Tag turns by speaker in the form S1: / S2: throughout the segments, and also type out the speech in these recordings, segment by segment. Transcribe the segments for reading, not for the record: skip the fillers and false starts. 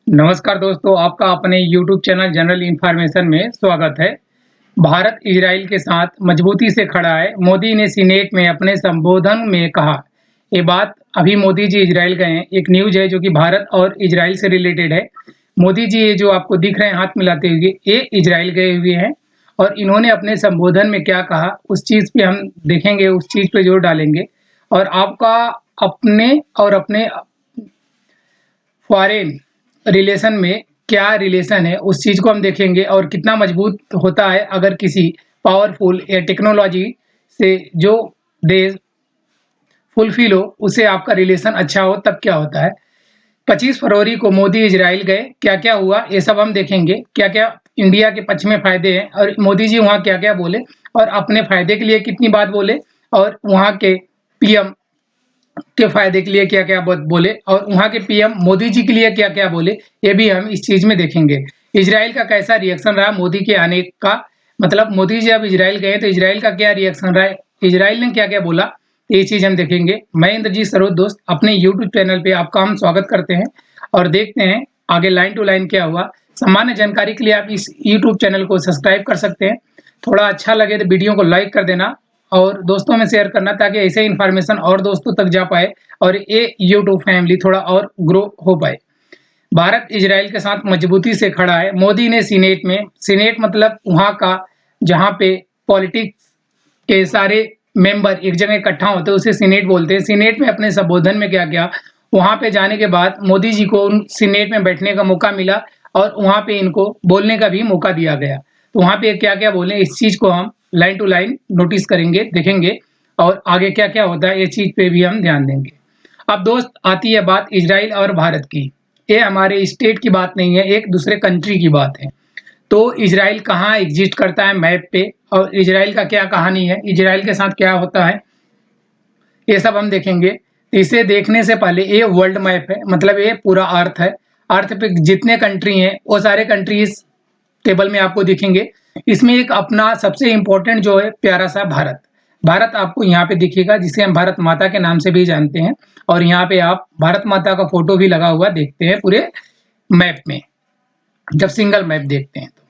S1: नमस्कार दोस्तों, आपका अपने YouTube चैनल जनरल इन्फॉर्मेशन में स्वागत है। भारत इजराइल के साथ मजबूती से खड़ा है। मोदी ने सीनेट में अपने संबोधन में कहा। ये बात अभी मोदी जी इजराइल गए हैं। एक न्यूज़ है जो कि भारत और इजराइल से रिलेटेड है। मोदी जी ये जो आपको दिख रहे हैं हाथ मिलाते हुए, ये इजराइल गए हुए हैं और इन्होंने अपने संबोधन में क्या कहा उस चीज़ पे हम देखेंगे, उस चीज़ पे जोर डालेंगे और आपका अपने फॉरेन रिलेशन में क्या रिलेशन है उस चीज़ को हम देखेंगे और कितना मजबूत होता है अगर किसी पावरफुल या टेक्नोलॉजी से जो देश फुलफिल हो उससे आपका रिलेशन अच्छा हो तब क्या होता है। 25 फरवरी को मोदी इजराइल गए, क्या-क्या हुआ ये सब हम देखेंगे। क्या-क्या इंडिया के पक्ष में फ़ायदे हैं और मोदी जी वहाँ क्या-क्या बोले और अपने फ़ायदे के लिए कितनी बात बोले और वहाँ के पीएम के फ़ायदे के लिए क्या-क्या बोले और वहाँ के पीएम मोदी जी के लिए क्या-क्या बोले, ये भी हम इस चीज़ में देखेंगे। इजराइल का कैसा रिएक्शन रहा मोदी के आने का, मतलब मोदी जी जब इजराइल गए तो इजराइल का क्या रिएक्शन रहा, इजराइल ने क्या-क्या बोला, ये चीज़ हम देखेंगे। मैं इंद्रजीत सरोज दोस्त अपने यूट्यूब चैनल पे आपका हम स्वागत करते हैं और देखते हैं आगे लाइन टू लाइन क्या हुआ। सामान्य जानकारी के लिए आप इस यूट्यूब चैनल को सब्सक्राइब कर सकते हैं। थोड़ा अच्छा लगे तो वीडियो को लाइक कर देना और दोस्तों में शेयर करना ताकि ऐसे इन्फॉर्मेशन और दोस्तों तक जा पाए और ये यूट्यूब फैमिली थोड़ा और ग्रो हो पाए। भारत इजराइल के साथ मजबूती से खड़ा है। मोदी ने सीनेट मतलब वहाँ का जहाँ पे पॉलिटिक्स के सारे मेंबर एक जगह इकट्ठा होते हैं उसे सीनेट बोलते हैं। सीनेट में अपने संबोधन में क्या किया, वहाँ पे जाने के बाद मोदी जी को उन सीनेट में बैठने का मौका मिला और वहाँ पे इनको बोलने का भी मौका दिया गया। तो वहाँ पे क्या-क्या बोले इस चीज़ को हम लाइन टू लाइन नोटिस करेंगे, देखेंगे और आगे क्या-क्या होता है ये चीज़ पे भी हम ध्यान देंगे। अब दोस्त आती है बात इजराइल और भारत की। ये हमारे स्टेट की बात नहीं है, एक दूसरे कंट्री की बात है। तो इजराइल कहाँ एग्जिस्ट करता है मैप पे और इजराइल का क्या कहानी है, इजराइल के साथ क्या होता है, ये सब हम देखेंगे। इसे देखने से पहले ये वर्ल्ड मैप है, मतलब ये पूरा अर्थ है। अर्थ पे जितने कंट्री हैं वो सारे कंट्री इस टेबल में आपको दिखेंगे। इसमें एक अपना सबसे इम्पोर्टेंट जो है प्यारा सा भारत। भारत आपको यहाँ पे दिखेगा जिसे हम भारत माता के नाम से भी जानते हैं और यहाँ पे आप भारत माता का फोटो भी लगा हुआ देखते हैं पूरे मैप में, जब सिंगल मैप देखते हैं तो।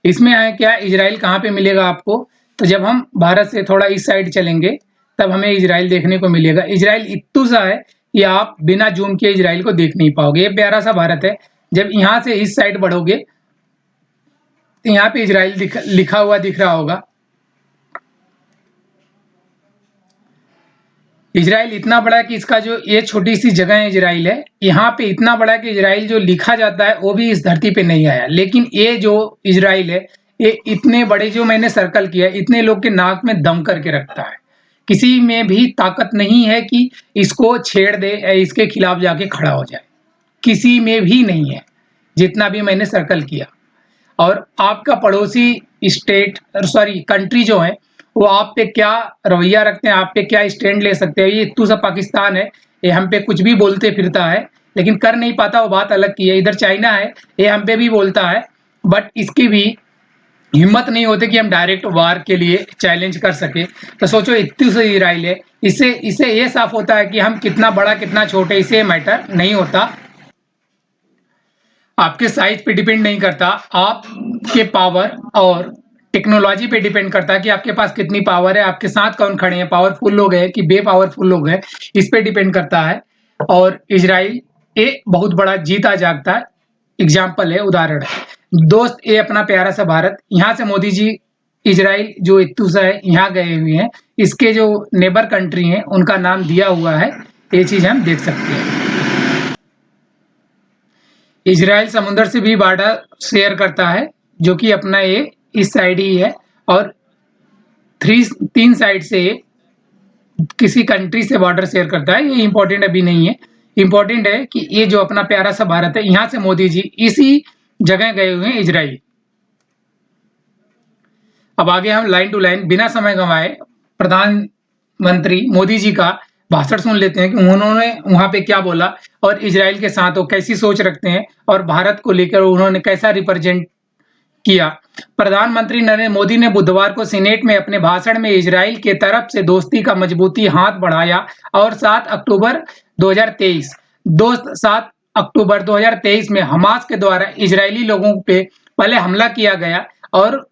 S1: इसमें है क्या, इजराइल कहाँ पे मिलेगा आपको, तो जब हम भारत से थोड़ा इस साइड चलेंगे तब हमें इजराइल देखने को मिलेगा। इजराइल इतना सा है कि आप बिना जूम किए इजराइल को देख नहीं पाओगे, ये प्यारा सा भारत है। जब यहाँ से इस साइड बढ़ोगे तो यहाँ पे इजराइल लिखा हुआ दिख रहा होगा। इजराइल इतना बड़ा है कि इसका जो ये छोटी सी जगह है इजराइल है, यहाँ पे इतना बड़ा है कि इजराइल जो लिखा जाता है वो भी इस धरती पे नहीं आया। लेकिन ये जो इजराइल है ये इतने बड़े जो मैंने सर्कल किया इतने लोग के नाक में दम करके रखता है। किसी में भी ताकत नहीं है कि इसको छेड़ दे या इसके खिलाफ जाके खड़ा हो जाए, किसी में भी नहीं है जितना भी मैंने सर्कल किया। और आपका पड़ोसी स्टेट सॉरी कंट्री जो है वो आप पे क्या रवैया रखते हैं, आप पे क्या स्टैंड ले सकते हैं। ये इत्तू सा पाकिस्तान है, ये हम पे कुछ भी बोलते फिरता है लेकिन कर नहीं पाता, वो बात अलग की है। इधर चाइना है, ये हम पे भी बोलता है बट इसकी भी हिम्मत नहीं होती कि हम डायरेक्ट वार के लिए चैलेंज कर सके। तो सोचो इत्तू से इजराइल है, इससे इससे ये साफ होता है कि हम कितना बड़ा कितना छोटे इससे मैटर नहीं होता। आपके साइज पे डिपेंड नहीं करता, आपके पावर और टेक्नोलॉजी पे डिपेंड करता है कि आपके पास कितनी पावर है, आपके साथ कौन खड़े हैं, पावरफुल लोग हैं कि बेपावरफुल लोग हैं, इस पे डिपेंड करता है। और इजराइल ये बहुत बड़ा जीता जागता एग्जाम्पल है, उदाहरण है दोस्त। ये अपना प्यारा सा भारत, यहाँ से मोदी जी इजराइल जो इत्तू सा है यहाँ गए हुए हैं। इसके जो नेबर कंट्री हैं उनका नाम दिया हुआ है, ये चीज़ हम देख सकते हैं। इजराइल समुद्र से भी बॉर्डर शेयर करता है जो कि अपना ये इस साइड ही है और तीन साइड से किसी कंट्री से बॉर्डर शेयर करता है। ये इंपॉर्टेंट अभी नहीं है, इंपॉर्टेंट है कि ये जो अपना प्यारा सा भारत है यहाँ से मोदी जी इसी जगह गए हुए हैं इजराइल। अब आगे हम लाइन टू लाइन बिना समय गंवाए प्रधानमंत्री मोदी जी का भाषण सुन लेते हैं कि उन्होंने वहां पे क्या बोला और इजराइल के साथ वो कैसी सोच रखते हैं और भारत को लेकर उन्होंने कैसा रिप्रेजेंट किया। प्रधानमंत्री नरेंद्र मोदी ने बुधवार को सीनेट में अपने भाषण में इजराइल के तरफ से दोस्ती का मजबूती हाथ बढ़ाया और 7 अक्टूबर 2023 दोस्त 7 अक्टूबर 2023 में हमास के द्वारा इजरायली लोगों पे पहले हमला किया गया और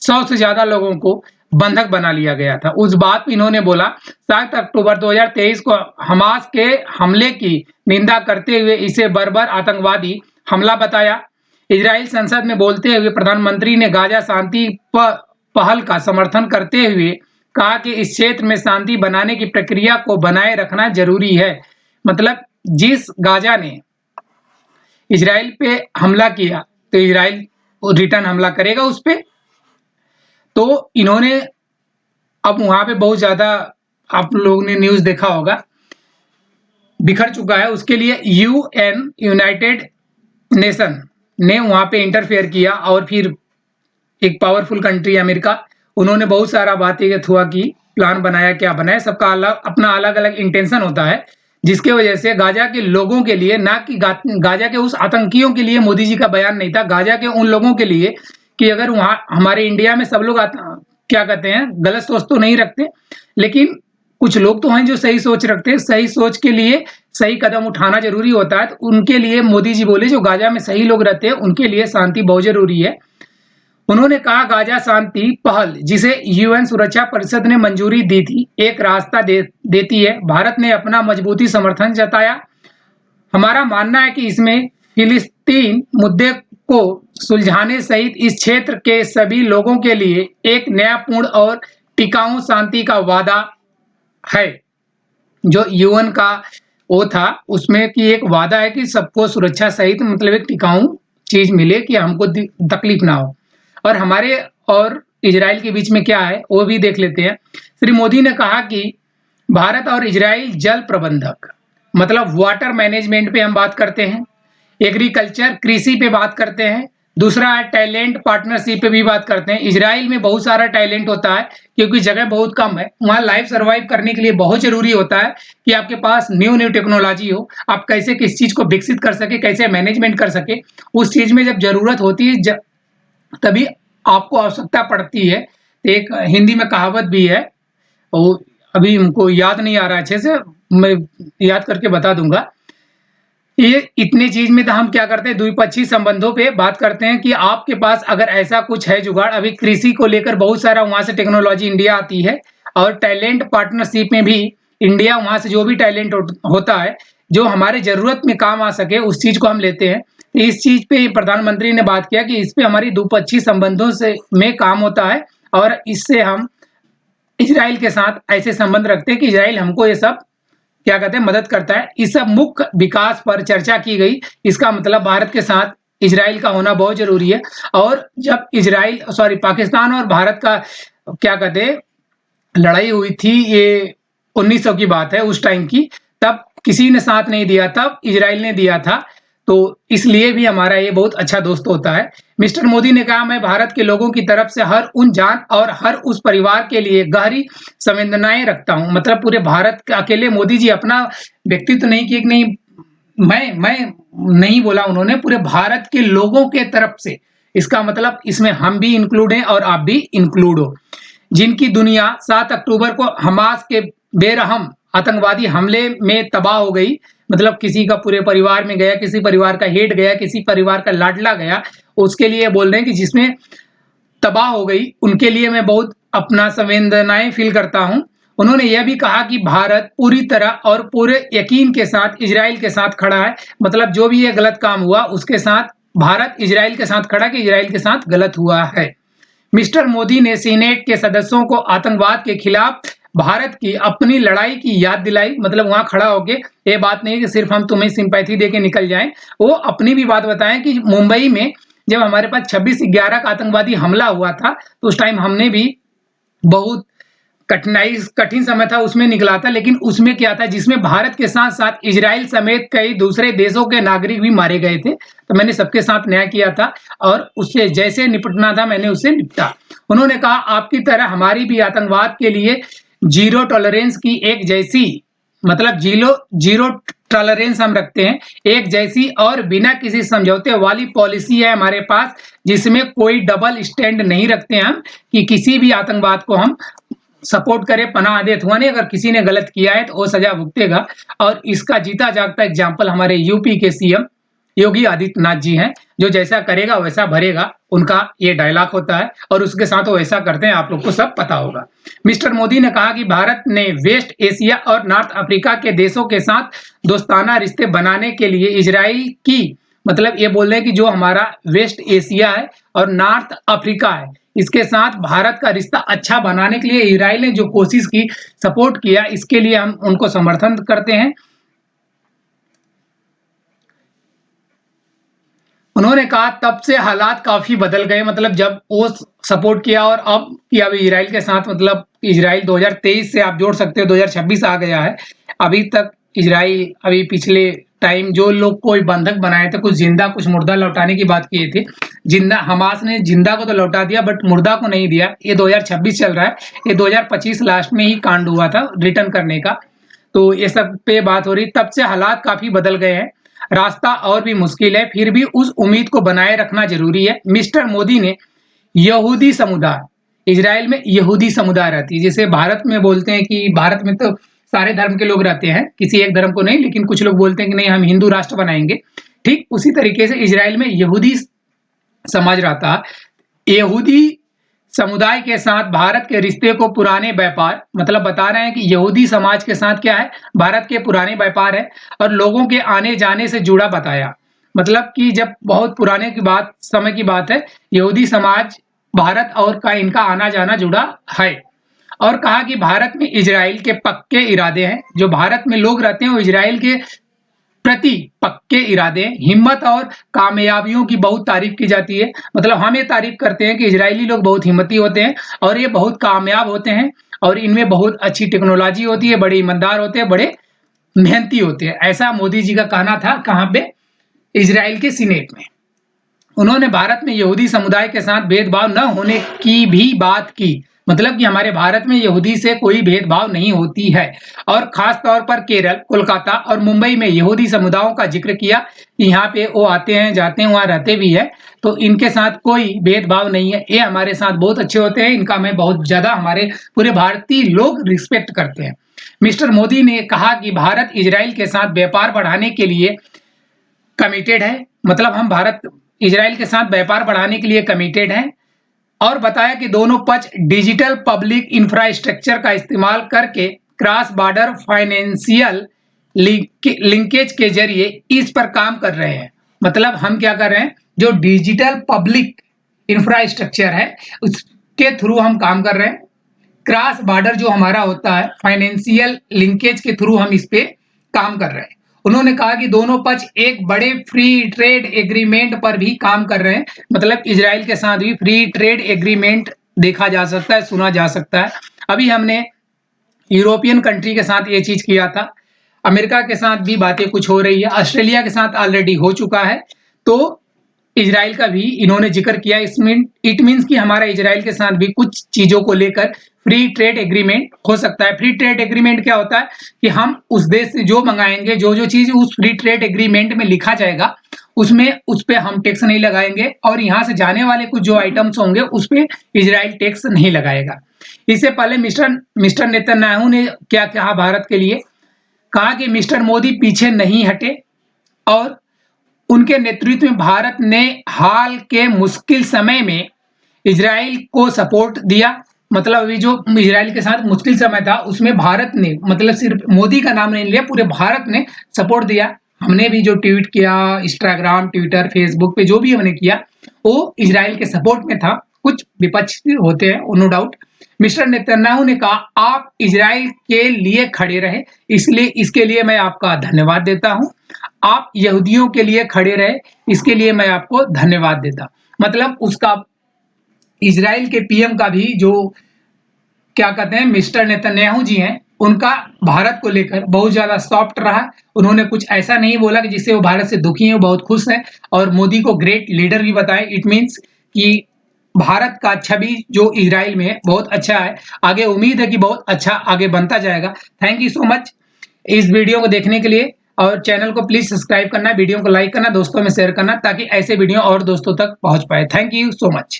S1: 100 से ज्यादा लोगों को बंधक बना लिया गया था। उस बात पे इन्होंने बोला 7 अक्टूबर 2023 को हमास के हमले की निंदा करते हुए इसे बर्बर आतंकवादी हमला बताया। इजराइल संसद में बोलते हुए प्रधानमंत्री ने गाजा शांति पहल का समर्थन करते हुए कहा कि इस क्षेत्र में शांति बनाने की प्रक्रिया को बनाए रखना जरूरी है। मतलब जिस गाजा ने इजराइल पे हमला किया तो इजराइल रिटर्न हमला करेगा उस पे। तो इन्होंने अब वहां पे बहुत ज्यादा, आप लोगों ने न्यूज देखा होगा, बिखर चुका है। उसके लिए यूएन यूनाइटेड नेशन ने वहां पे इंटरफेयर किया और फिर एक पावरफुल कंट्री अमेरिका, उन्होंने बहुत सारा बातें हुआ की प्लान बनाया, क्या बनाया, सबका अलग अपना अलग अलग इंटेंशन होता है, जिसके वजह से गाजा के लोगों के लिए, ना कि गाजा के उस आतंकियों के लिए मोदी जी का बयान नहीं था, गाजा के उन लोगों के लिए कि अगर वहां हमारे इंडिया में सब लोग क्या कहते हैं, गलत सोच तो नहीं रखते, लेकिन कुछ लोग तो हैं जो सही सोच रखते हैं। सही सोच के लिए सही कदम उठाना जरूरी होता है। तो उनके लिए मोदी जी बोले जो गाजा में सही लोग रहते हैं उनके लिए शांति बहुत जरूरी है। उन्होंने कहा गाजा शांति पहल जिसे यूएन सुरक्षा परिषद ने मंजूरी दी थी एक रास्ता देती है। भारत ने अपना मजबूती समर्थन जताया। हमारा मानना है कि इसमें फिलिस्तीन मुद्दे को सुलझाने सहित इस क्षेत्र के सभी लोगों के लिए एक न्यायपूर्ण और टिकाऊ शांति का वादा है। जो यूएन का वो था उसमें कि एक वादा है कि सबको सुरक्षा सहित मतलब एक टिकाऊ चीज मिले कि हमको तकलीफ ना हो। और हमारे और इजराइल के बीच में क्या है वो भी देख लेते हैं। श्री मोदी ने कहा कि भारत और इजराइल जल प्रबंधक मतलब वाटर मैनेजमेंट पे हम बात करते हैं, एग्रीकल्चर कृषि पे बात करते हैं, दूसरा है टैलेंट पार्टनरशिप पे भी बात करते हैं। इजराइल में बहुत सारा टैलेंट होता है क्योंकि जगह बहुत कम है, वहाँ लाइफ सर्वाइव करने के लिए बहुत जरूरी होता है कि आपके पास न्यू टेक्नोलॉजी हो, आप कैसे किस चीज को विकसित कर सके, कैसे मैनेजमेंट कर सके, उस चीज में जब जरूरत होती है तभी आपको आवश्यकता पड़ती है। एक हिंदी में कहावत भी है, और अभी हमको याद नहीं आ रहा अच्छे से, मैं याद करके बता दूंगा। ये इतने चीज में तो हम क्या करते हैं, द्विपक्षीय संबंधों पे बात करते हैं कि आपके पास अगर ऐसा कुछ है जुगाड़, अभी कृषि को लेकर बहुत सारा वहां से टेक्नोलॉजी इंडिया आती है, और टैलेंट पार्टनरशिप में भी इंडिया वहां से जो भी टैलेंट होता है जो हमारे जरूरत में काम आ सके उस चीज को हम लेते हैं। तो इस चीज पे प्रधानमंत्री ने बात किया कि इस पे हमारी द्विपक्षीय संबंधों से में काम होता है, और इससे हम इजराइल के साथ ऐसे संबंध रखते हैं कि इजराइल हमको ये सब क्या कहते हैं मदद करता है। इस सब मुख्य विकास पर चर्चा की गई। इसका मतलब भारत के साथ इजराइल का होना बहुत जरूरी है। और जब पाकिस्तान और भारत का क्या कहते हैं लड़ाई हुई थी, ये 1900 की बात है उस टाइम की, तब किसी ने साथ नहीं दिया, तब इजराइल ने दिया था। तो इसलिए भी हमारा ये बहुत अच्छा दोस्त होता है। मिस्टर मोदी ने कहा मैं भारत के लोगों की तरफ से हर उन जान और हर उस परिवार के लिए गहरी संवेदनाएं रखता हूं। मतलब पूरे भारत के अकेले मोदी जी अपना व्यक्तित्व नहीं किए कि नहीं मैं नहीं बोला उन्होंने, पूरे भारत के लोगों के तरफ से। इसका मतलब इसमें हम भी इंक्लूड हैं और आप भी इंक्लूड हो, जिनकी दुनिया 7 अक्टूबर को हमास के बेरहम आतंकवादी हमले में तबाह हो गई। मतलब किसी का पूरे परिवार में गया, किसी परिवार का हेड गया, किसी परिवार का लाडला गया, उसके लिए बोल रहे हैं कि जिसमें तबाह हो गई, उनके लिए मैं बहुत अपना संवेदनाएं फील करता हूं। उन्होंने यह भी कहा कि भारत पूरी तरह और पूरे यकीन के साथ इजराइल के साथ खड़ा है। मतलब जो भी ये गलत काम हुआ उसके साथ भारत इजराइल के साथ खड़ा कि इजराइल के साथ गलत हुआ है। मिस्टर मोदी ने सीनेट के सदस्यों को आतंकवाद के खिलाफ भारत की अपनी लड़ाई की याद दिलाई। मतलब वहां खड़ा होके ये बात नहीं कि सिर्फ हम तुम्हें सिंपैथी देके निकल जाएं, वो अपनी भी बात बताएं कि मुंबई में जब हमारे पास 26/11 का आतंकवादी हमला हुआ था तो उस टाइम हमने भी बहुत कठिन समय था उसमें निकला था, लेकिन उसमें क्या था जिसमें भारत के साथ साथ इजराइल समेत कई दूसरे देशों के नागरिक भी मारे गए थे। तो मैंने सबके साथ न्याय किया था और उससे जैसे निपटना था मैंने उससे निपटा। उन्होंने कहा आपकी तरह हमारी भी आतंकवाद के लिए जीरो टॉलरेंस की एक जैसी, मतलब जीरो टॉलरेंस हम रखते हैं, एक जैसी और बिना किसी समझौते वाली पॉलिसी है हमारे पास, जिसमें कोई डबल स्टैंड नहीं रखते हम कि किसी भी आतंकवाद को हम सपोर्ट करे, पनाह दे, हुआ नहीं, अगर किसी ने गलत किया है तो वो सजा भुगतेगा। और इसका जीता जागता एग्जाम्पल हमारे यूपी के सीएम योगी आदित्यनाथ जी हैं, जो जैसा करेगा वैसा भरेगा, उनका ये डायलॉग होता है और उसके साथ वो ऐसा करते हैं, आप लोग को सब पता होगा। मिस्टर मोदी ने कहा कि भारत ने वेस्ट एशिया और नॉर्थ अफ्रीका के देशों के साथ दोस्ताना रिश्ते बनाने के लिए इजराइल की, मतलब ये बोल रहे हैं कि जो हमारा वेस्ट एशिया है और नॉर्थ अफ्रीका है, इसके साथ भारत का रिश्ता अच्छा बनाने के लिए इजराइल ने जो कोशिश की, सपोर्ट किया, इसके लिए हम उनको समर्थन करते हैं। उन्होंने कहा तब से हालात काफी बदल गए, मतलब जब वो सपोर्ट किया और अब कि अब इजराइल के साथ, मतलब इजराइल 2023 से आप जोड़ सकते हो, 2026 आ गया है, अभी तक इजराइल, अभी पिछले टाइम जो लोग कोई बंधक बनाए थे, कुछ जिंदा कुछ मुर्दा लौटाने की बात किए थे, जिंदा हमास ने जिंदा को तो लौटा दिया बट मुर्दा को नहीं दिया। ये 2026 चल रहा है, ये 2025 लास्ट में ही कांड हुआ था रिटर्न करने का। तो ये सब पे बात हो रही, तब से हालात काफी बदल गए हैं, रास्ता और भी मुश्किल है, फिर भी उस उम्मीद को बनाए रखना जरूरी है। मिस्टर मोदी ने यहूदी समुदाय, इजराइल में यहूदी समुदाय रहती है, जैसे भारत में बोलते हैं कि भारत में तो सारे धर्म के लोग रहते हैं, किसी एक धर्म को नहीं, लेकिन कुछ लोग बोलते हैं कि नहीं हम हिंदू राष्ट्र बनाएंगे, ठीक उसी तरीके से इजराइल में यहूदी समाज रहता है। यहूदी समुदाय के साथ भारत के रिश्ते को पुराने व्यापार, मतलब बता रहे हैं कि यहूदी समाज के साथ क्या है, भारत के पुराने व्यापार है और लोगों के आने जाने से जुड़ा बताया, मतलब कि जब बहुत पुराने की बात, समय की बात है, यहूदी समाज भारत और का इनका आना जाना जुड़ा है। और कहा कि भारत में इजराइल के पक्के इरादे हैं, जो भारत में लोग रहते हैं वो इजराइल के प्रति पक्के इरादे, हिम्मत और कामयाबियों की बहुत तारीफ की जाती है, मतलब हम ये तारीफ करते हैं कि इजरायली लोग बहुत हिम्मती होते हैं और ये बहुत कामयाब होते हैं और इनमें बहुत अच्छी टेक्नोलॉजी होती है, बड़े ईमानदार होते हैं, बड़े मेहनती होते हैं, ऐसा मोदी जी का कहना था। कहाँ पे? इजराइल के सीनेट में। उन्होंने भारत में यहूदी समुदाय के साथ भेदभाव न होने की भी बात की, मतलब कि हमारे भारत में यहूदी से कोई भेदभाव नहीं होती है, और खास तौर पर केरल, कोलकाता और मुंबई में यहूदी समुदायों का जिक्र किया कि यहाँ पे वो आते हैं, जाते हैं, वहाँ रहते भी है, तो इनके साथ कोई भेदभाव नहीं है, ये हमारे साथ बहुत अच्छे होते हैं, इनका मैं बहुत ज्यादा, हमारे पूरे भारतीय लोग रिस्पेक्ट करते हैं। मिस्टर मोदी ने कहा कि भारत इजराइल के साथ व्यापार बढ़ाने के लिए कमिटेड है, मतलब हम भारत इजराइल के साथ व्यापार बढ़ाने के लिए कमिटेड हैं, और बताया कि दोनों पक्ष डिजिटल पब्लिक इंफ्रास्ट्रक्चर का इस्तेमाल करके क्रॉस बॉर्डर फाइनेंशियल लिंकेज के जरिए इस पर काम कर रहे हैं। मतलब हम क्या कर रहे हैं, जो डिजिटल पब्लिक इंफ्रास्ट्रक्चर है उसके थ्रू हम काम कर रहे हैं, क्रॉस बॉर्डर जो हमारा होता है फाइनेंशियल लिंकेज के थ्रू हम इस पे काम कर रहे हैं। उन्होंने कहा कि दोनों पक्ष एक बड़े फ्री ट्रेड एग्रीमेंट पर भी काम कर रहे हैं, मतलब इजराइल के साथ भी फ्री ट्रेड एग्रीमेंट देखा जा सकता है, सुना जा सकता है। अभी हमने यूरोपियन कंट्री के साथ ये चीज किया था, अमेरिका के साथ भी बातें कुछ हो रही है, ऑस्ट्रेलिया के साथ ऑलरेडी हो चुका है, तो इजराइल का भी इन्होंने जिक्र किया। इसमें इट मीन्स कि हमारा इजराइल के साथ भी कुछ चीजों को लेकर फ्री ट्रेड एग्रीमेंट हो सकता है। फ्री ट्रेड एग्रीमेंट क्या होता है कि हम उस देश से जो मंगाएंगे, जो जो चीज उस फ्री ट्रेड एग्रीमेंट में लिखा जाएगा उसमें उस पर हम टैक्स नहीं लगाएंगे, और यहाँ से जाने वाले कुछ जो आइटम्स होंगे उस पर इजराइल टैक्स नहीं लगाएगा। इससे पहले मिस्टर नेतन्याहू ने क्या कहा भारत के लिए, कहा कि मिस्टर मोदी पीछे नहीं हटे और उनके नेतृत्व में भारत ने हाल के मुश्किल समय में इजराइल को सपोर्ट दिया, मतलब अभी जो इजराइल के साथ मुश्किल समय था उसमें भारत ने, मतलब सिर्फ मोदी का नाम नहीं लिया, पूरे भारत ने सपोर्ट दिया। हमने भी जो ट्वीट किया, इंस्टाग्राम, ट्विटर, फेसबुक पे जो भी हमने किया वो इजराइल के सपोर्ट में था। कुछ विपक्ष होते हैं नो डाउट। मिस्टर नेतन्याहू ने कहा आप इजराइल के लिए खड़े रहे, इसलिए इसके लिए मैं आपका धन्यवाद देता हूं। आप यहूदियों के लिए खड़े रहे, इसके लिए मैं आपको धन्यवाद देता। मतलब उसका इजराइल के पीएम का भी जो क्या कहते हैं मिस्टर नेतन्याहू जी हैं, उनका भारत को लेकर बहुत ज्यादा सॉफ्ट रहा। उन्होंने कुछ ऐसा नहीं बोला कि जिससे वो भारत से दुखी हैं, वो बहुत खुश हैं और मोदी को ग्रेट लीडर भी बताए। इट मीन्स कि भारत का छवि जो इजराइल में है बहुत अच्छा है, आगे उम्मीद है कि बहुत अच्छा आगे बनता जाएगा। थैंक यू सो मच इस वीडियो को देखने के लिए, और चैनल को प्लीज सब्सक्राइब करना, वीडियो को लाइक करना, दोस्तों में शेयर करना ताकि ऐसे वीडियो और दोस्तों तक पहुंच पाए। Thank you so much.